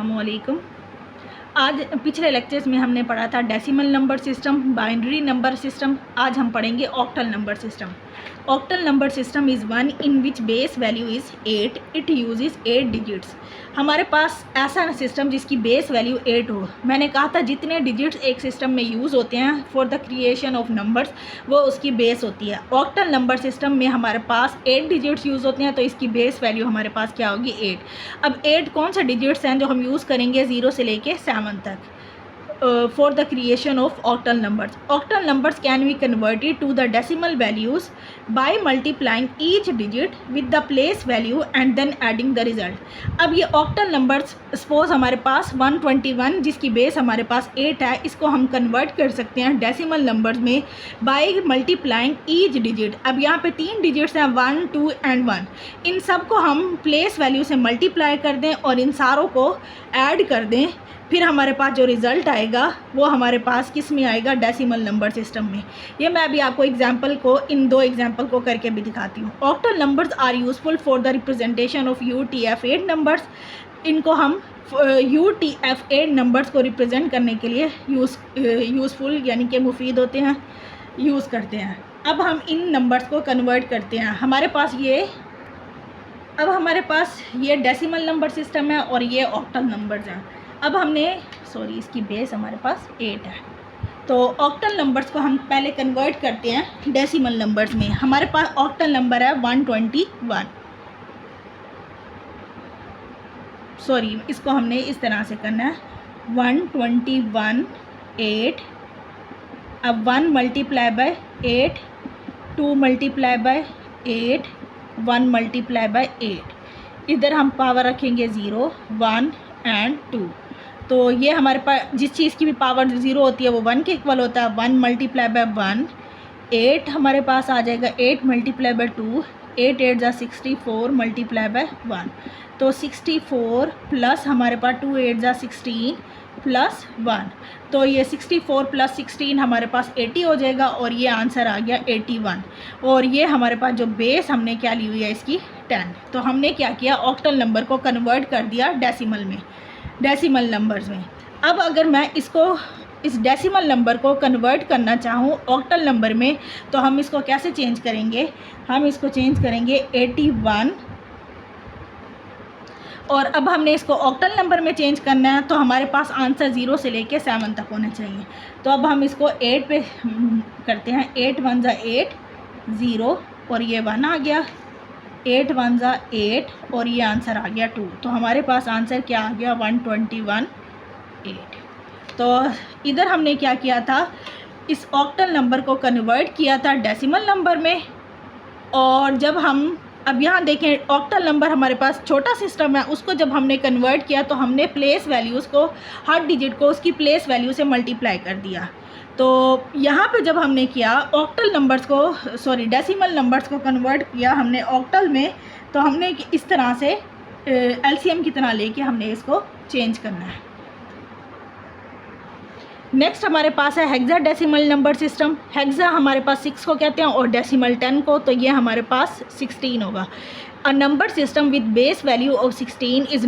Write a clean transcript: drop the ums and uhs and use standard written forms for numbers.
अस्सलामुअलैकुम। आज पिछले लेक्चर्स में हमने पढ़ा था decimal number system, binary number system. आज हम पढ़ेंगे octal number system. Octal number system is one in which base value is 8। It uses 8 digits. हमारे पास ऐसा सिस्टम जिसकी बेस वैल्यू 8 हो। मैंने कहा था जितने डिजिट्स एक सिस्टम में यूज़ होते हैं for the creation of numbers, वो उसकी बेस होती है। ऑक्टल नंबर सिस्टम में हमारे पास 8 डिजिट्स यूज़ होते हैं, तो इसकी बेस वैल्यू हमारे पास क्या होगी? 8। अब 8 कौन से डिजिट्स हैं जो हम यूज़ करेंगे 0 से लेके 7 तक for the creation of octal numbers? Octal numbers can be converted to the decimal values by multiplying each digit with the place value and then adding the result. अब ये ऑक्टल नंबर्स सपोज हमारे पास 121 जिसकी base हमारे पास 8 है, इसको हम convert कर सकते हैं डेसिमल नंबर्स में बाय मल्टीप्लाइंग ईच डिजिट। अब यहाँ पे 3 डिजिट्स हैं 1, 2 एंड 1। इन सब को हम प्लेस वैल्यू से मल्टीप्लाई कर दें और इन सारों को ऐड कर दें, फिर हमारे पास जो रिज़ल्ट आएगा वो हमारे पास किस में आएगा? डेसिमल नंबर सिस्टम में। ये मैं अभी आपको एग्जांपल को, इन 2 एग्जांपल को करके भी दिखाती हूँ। Octal numbers are useful for the representation of UTF-8 numbers. इनको हम UTF-8 नंबर्स को रिप्रेजेंट करने के लिए यूज़फुल यानी कि मुफीद होते हैं, यूज़ करते हैं। अब हम इन नंबर्स को कन्वर्ट करते हैं। हमारे पास ये डेसिमल नंबर सिस्टम है और ये ऑक्टल नंबर्स हैं। अब हमने इसकी बेस हमारे पास 8 है, तो ऑक्टल नंबर्स को हम पहले कन्वर्ट करते हैं डेसिमल नंबर्स में। हमारे पास ऑक्टल नंबर है 121। इसको हमने इस तरह से करना है 121 8। अब 1 multiply by 8, 2 multiply by 8, 1 multiply by 8। इधर हम पावर रखेंगे 0, 1 एंड 2। तो ये हमारे पास जिस चीज़ की भी पावर 0 होती है वो 1 के इक्वल होता है। 1 मल्टीप्लाई बाय 1, 8 हमारे पास आ जाएगा 8 मल्टीप्लाई बाय 2, 8 8 जा 64 मल्टीप्लाई बाय 1। तो 64 प्लस हमारे पास 2 8 जा 16 प्लस 1। तो ये 64 प्लस 16 हमारे पास 80 हो जाएगा और ये आंसर आ गया 81। और ये हमारे पास जो बेस हमने क्या ली हुई है इसकी 10। तो हमने क्या किया? ऑक्टल नंबर को कन्वर्ट कर दिया डेसिमल नंबर्स में। अब अगर मैं इस डेसिमल नंबर को कन्वर्ट करना चाहूँ ऑक्टल नंबर में, तो हम इसको कैसे चेंज करेंगे? हम इसको चेंज करेंगे 81। और अब हमने इसको ऑक्टल नंबर में चेंज करना है, तो हमारे पास आंसर 0 से लेके 7 तक होना चाहिए। तो अब हम इसको 8 पे करते हैं। 8 1 जा 8, 0 और ये 1 आ गया। 8 1 जा 8 और ये आंसर आ गया 2। तो हमारे पास आंसर क्या आ गया? 121 8। तो इधर हमने क्या किया था? इस ऑक्टल नंबर को कन्वर्ट किया था डेसिमल नंबर में। और जब हम अब यहाँ देखें ऑक्टल नंबर हमारे पास छोटा सिस्टम है, उसको जब हमने कन्वर्ट किया तो हमने प्लेस वैल्यूज़ को, हर डिजिट को उसकी प्लेस वैल्यू से मल्टीप्लाई कर दिया। तो यहाँ पे जब हमने किया ऑक्टल नंबर्स को डेसिमल नंबर्स को कन्वर्ट किया हमने ऑक्टल में, तो हमने इस तरह से LCM की तरह लेके हमने इसको चेंज करना है। नेक्स्ट हमारे पास है hexa decimal number system. Hexa हमारे पास 6 को कहते हैं और डेसिमल 10 को, तो ये हमारे पास 16 होगा। A number system with base value of 16 is